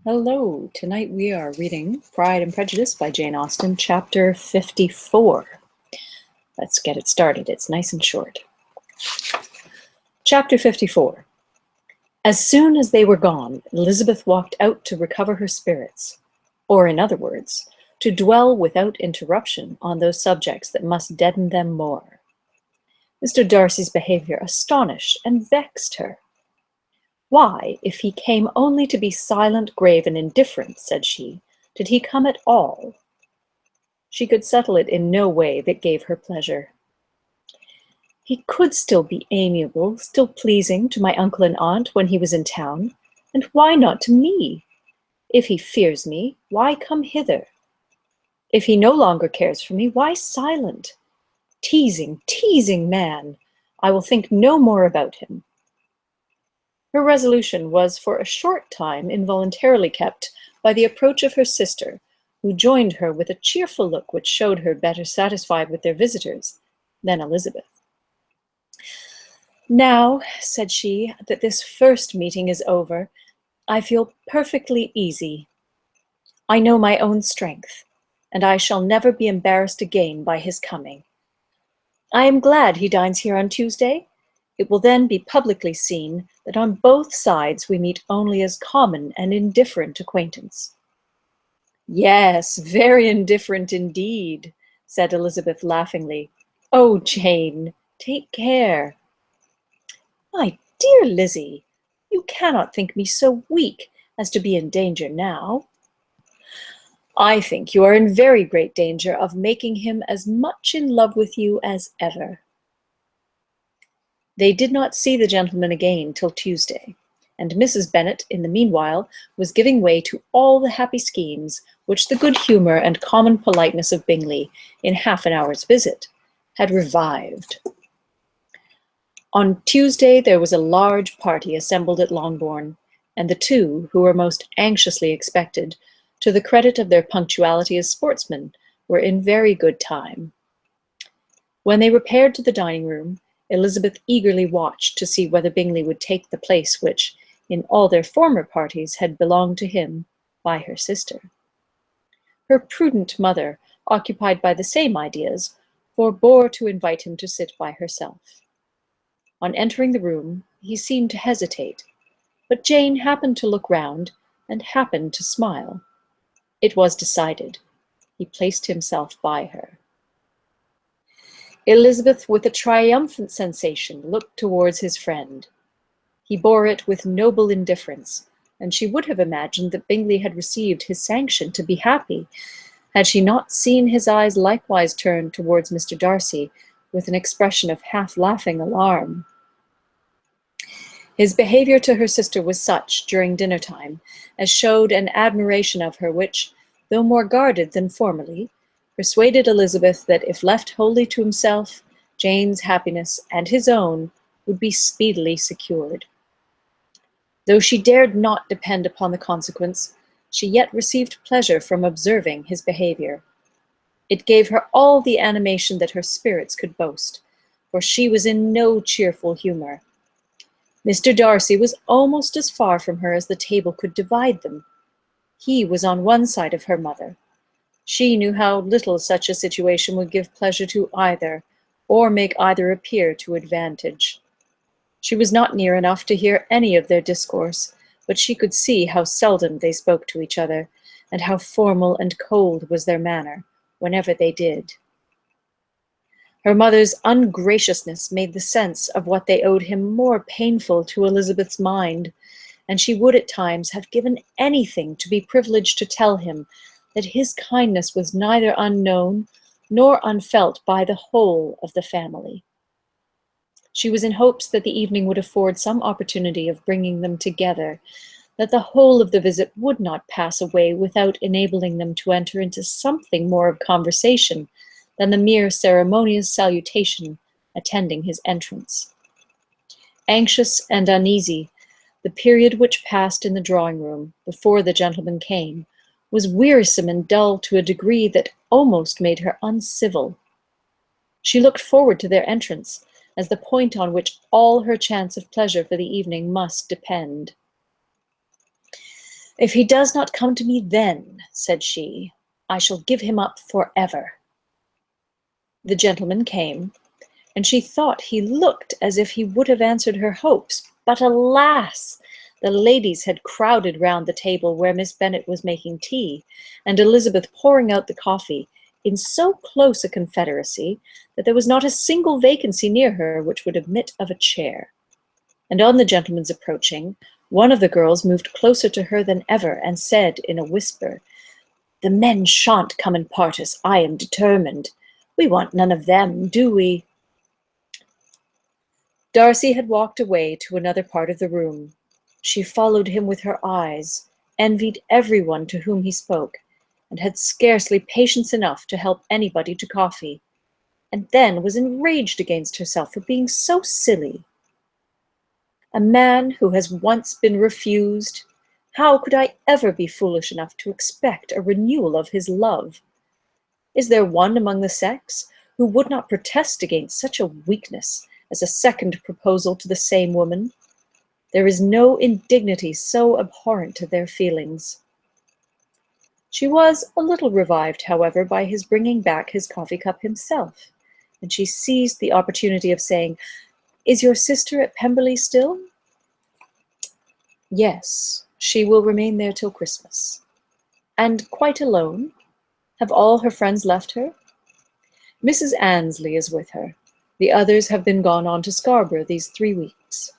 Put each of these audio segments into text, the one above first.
Hello, tonight we are reading Pride and Prejudice by Jane Austen, chapter 54. Let's get it started, it's nice and short. Chapter 54. As soon as they were gone, Elizabeth walked out to recover her spirits, or in other words, to dwell without interruption on those subjects that must deaden them more. Mr. Darcy's behaviour astonished and vexed her. Why, if he came only to be silent, grave, and indifferent, said she, did he come at all? She could settle it in no way that gave her pleasure. He could still be amiable, still pleasing to my uncle and aunt when he was in town, and why not to me? If he fears me, why come hither? If he no longer cares for me, why silent? Teasing, teasing man! I will think no more about him. Her resolution was for a short time involuntarily kept by the approach of her sister, who joined her with a cheerful look which showed her better satisfied with their visitors than Elizabeth. Now, said she, that this first meeting is over, I feel perfectly easy. I know my own strength, and I shall never be embarrassed again by his coming. I am glad he dines here on Tuesday. It will then be publicly seen that on both sides we meet only as common and indifferent acquaintance. Yes, very indifferent indeed, said Elizabeth laughingly. Oh, Jane, take care. My dear Lizzie, you cannot think me so weak as to be in danger now. I think you are in very great danger of making him as much in love with you as ever. They did not see the gentleman again till Tuesday, and Mrs. Bennet, in the meanwhile, was giving way to all the happy schemes which the good humour and common politeness of Bingley, in half an hour's visit, had revived. On Tuesday there was a large party assembled at Longbourn, and the two, who were most anxiously expected, to the credit of their punctuality as sportsmen, were in very good time. When they repaired to the dining-room, Elizabeth eagerly watched to see whether Bingley would take the place which, in all their former parties, had belonged to him by her sister. Her prudent mother, occupied by the same ideas, forbore to invite him to sit by herself. On entering the room, he seemed to hesitate, but Jane happened to look round and happened to smile. It was decided. He placed himself by her. Elizabeth, with a triumphant sensation, looked towards his friend. He bore it with noble indifference, and she would have imagined that Bingley had received his sanction to be happy, had she not seen his eyes likewise turned towards Mr. Darcy with an expression of half-laughing alarm. His behaviour to her sister was such, during dinner-time, as showed an admiration of her which, though more guarded than formerly, persuaded Elizabeth that if left wholly to himself, Jane's happiness and his own would be speedily secured. Though she dared not depend upon the consequence, she yet received pleasure from observing his behaviour. It gave her all the animation that her spirits could boast, for she was in no cheerful humour. Mr. Darcy was almost as far from her as the table could divide them. He was on one side of her mother. She knew how little such a situation would give pleasure to either, or make either appear to advantage. She was not near enough to hear any of their discourse, but she could see how seldom they spoke to each other, and how formal and cold was their manner, whenever they did. Her mother's ungraciousness made the sense of what they owed him more painful to Elizabeth's mind, and she would at times have given anything to be privileged to tell him that his kindness was neither unknown nor unfelt by the whole of the family. She was in hopes that the evening would afford some opportunity of bringing them together, that the whole of the visit would not pass away without enabling them to enter into something more of conversation than the mere ceremonious salutation attending his entrance. Anxious and uneasy, the period which passed in the drawing-room before the gentlemen came was wearisome and dull to a degree that almost made her uncivil. She looked forward to their entrance as the point on which all her chance of pleasure for the evening must depend. If he does not come to me then, said she, I shall give him up forever. The gentleman came, and she thought he looked as if he would have answered her hopes, but alas! The ladies had crowded round the table where Miss Bennet was making tea, and Elizabeth pouring out the coffee, in so close a confederacy that there was not a single vacancy near her which would admit of a chair. And on the gentleman's approaching, one of the girls moved closer to her than ever, and said in a whisper, "The men shan't come and part us, I am determined. We want none of them, do we?" Darcy had walked away to another part of the room. She followed him with her eyes, envied everyone to whom he spoke, and had scarcely patience enough to help anybody to coffee, and then was enraged against herself for being so silly. A man who has once been refused, how could I ever be foolish enough to expect a renewal of his love? Is there one among the sex who would not protest against such a weakness as a second proposal to the same woman? There is no indignity so abhorrent to their feelings. She was a little revived, however, by his bringing back his coffee cup himself, and she seized the opportunity of saying, "Is your sister at Pemberley still?" "Yes, she will remain there till Christmas." "And quite alone? Have all her friends left her?" "Mrs. Annesley is with her. The others have been gone on to Scarborough these 3 weeks."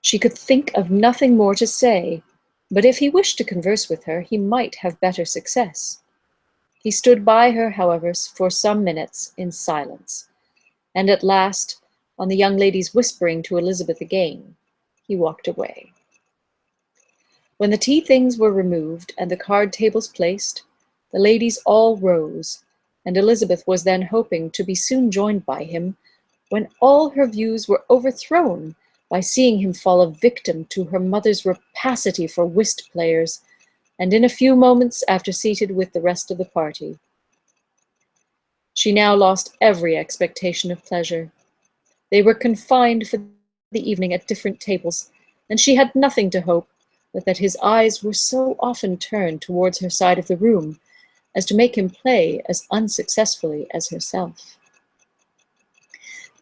She could think of nothing more to say, but if he wished to converse with her, he might have better success. He stood by her, however, for some minutes in silence, and at last, on the young lady's whispering to Elizabeth again, he walked away. When the tea things were removed and the card tables placed, the ladies all rose, and Elizabeth was then hoping to be soon joined by him, when all her views were overthrown by seeing him fall a victim to her mother's rapacity for whist players, and in a few moments after seated with the rest of the party. She now lost every expectation of pleasure. They were confined for the evening at different tables, and she had nothing to hope but that his eyes were so often turned towards her side of the room as to make him play as unsuccessfully as herself.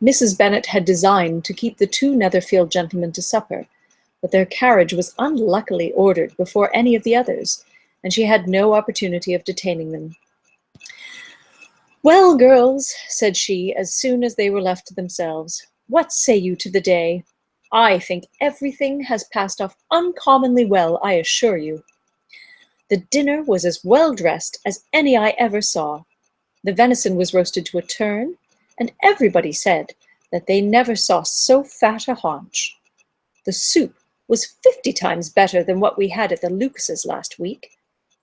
Mrs. Bennet had designed to keep the 2 Netherfield gentlemen to supper, but their carriage was unluckily ordered before any of the others, and she had no opportunity of detaining them. "Well, girls," said she, as soon as they were left to themselves, "what say you to the day? I think everything has passed off uncommonly well, I assure you. The dinner was as well dressed as any I ever saw. The venison was roasted to a turn, and everybody said that they never saw so fat a haunch. The soup was 50 times better than what we had at the Lucases last week,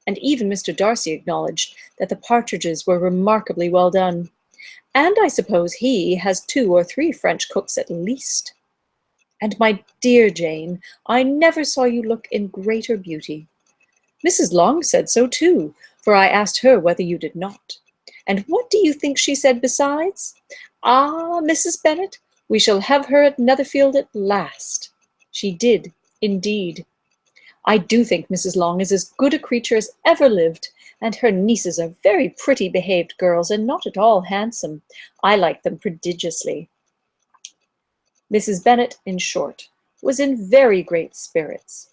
and even Mr. Darcy acknowledged that the partridges were remarkably well done, and I suppose he has 2 or 3 French cooks at least. And my dear Jane, I never saw you look in greater beauty. Mrs. Long said so too, for I asked her whether you did not. And what do you think she said besides? 'Ah, Mrs. Bennet, we shall have her at Netherfield at last.' She did, indeed. I do think Mrs. Long is as good a creature as ever lived, and her nieces are very pretty behaved girls, and not at all handsome. I like them prodigiously." Mrs. Bennet, in short, was in very great spirits.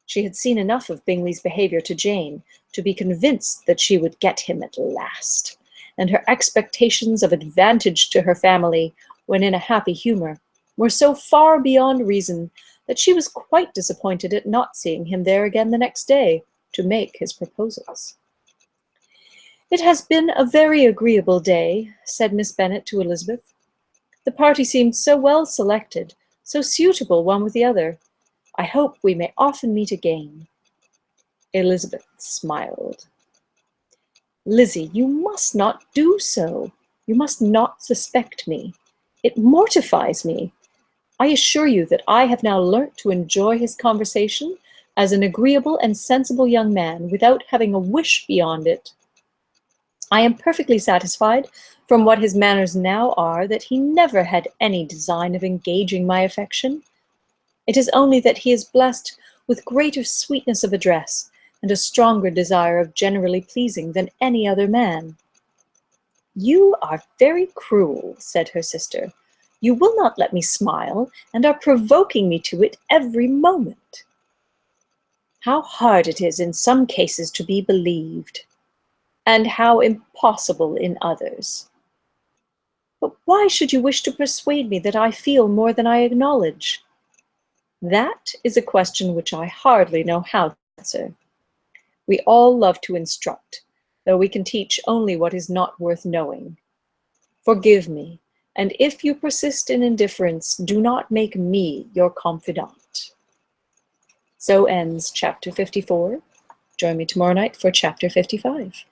She had seen enough of Bingley's behaviour to Jane to be convinced that she would get him at last, and her expectations of advantage to her family, when in a happy humour, were so far beyond reason that she was quite disappointed at not seeing him there again the next day to make his proposals. "It has been a very agreeable day," said Miss Bennet to Elizabeth. "The party seemed so well selected, so suitable one with the other. I hope we may often meet again." Elizabeth smiled. "Lizzie, you must not do so. You must not suspect me. It mortifies me. I assure you that I have now learnt to enjoy his conversation as an agreeable and sensible young man, without having a wish beyond it. I am perfectly satisfied, from what his manners now are, that he never had any design of engaging my affection. It is only that he is blessed with greater sweetness of address, and a stronger desire of generally pleasing than any other man. You are very cruel, said her sister. You will not let me smile, and are provoking me to it every moment. How hard it is in some cases to be believed, and how impossible in others. But why should you wish to persuade me that I feel more than I acknowledge? That is a question which I hardly know how to answer. We all love to instruct, though we can teach only what is not worth knowing. Forgive me, and if you persist in indifference, do not make me your confidant. So ends chapter 54. Join me tomorrow night for chapter 55.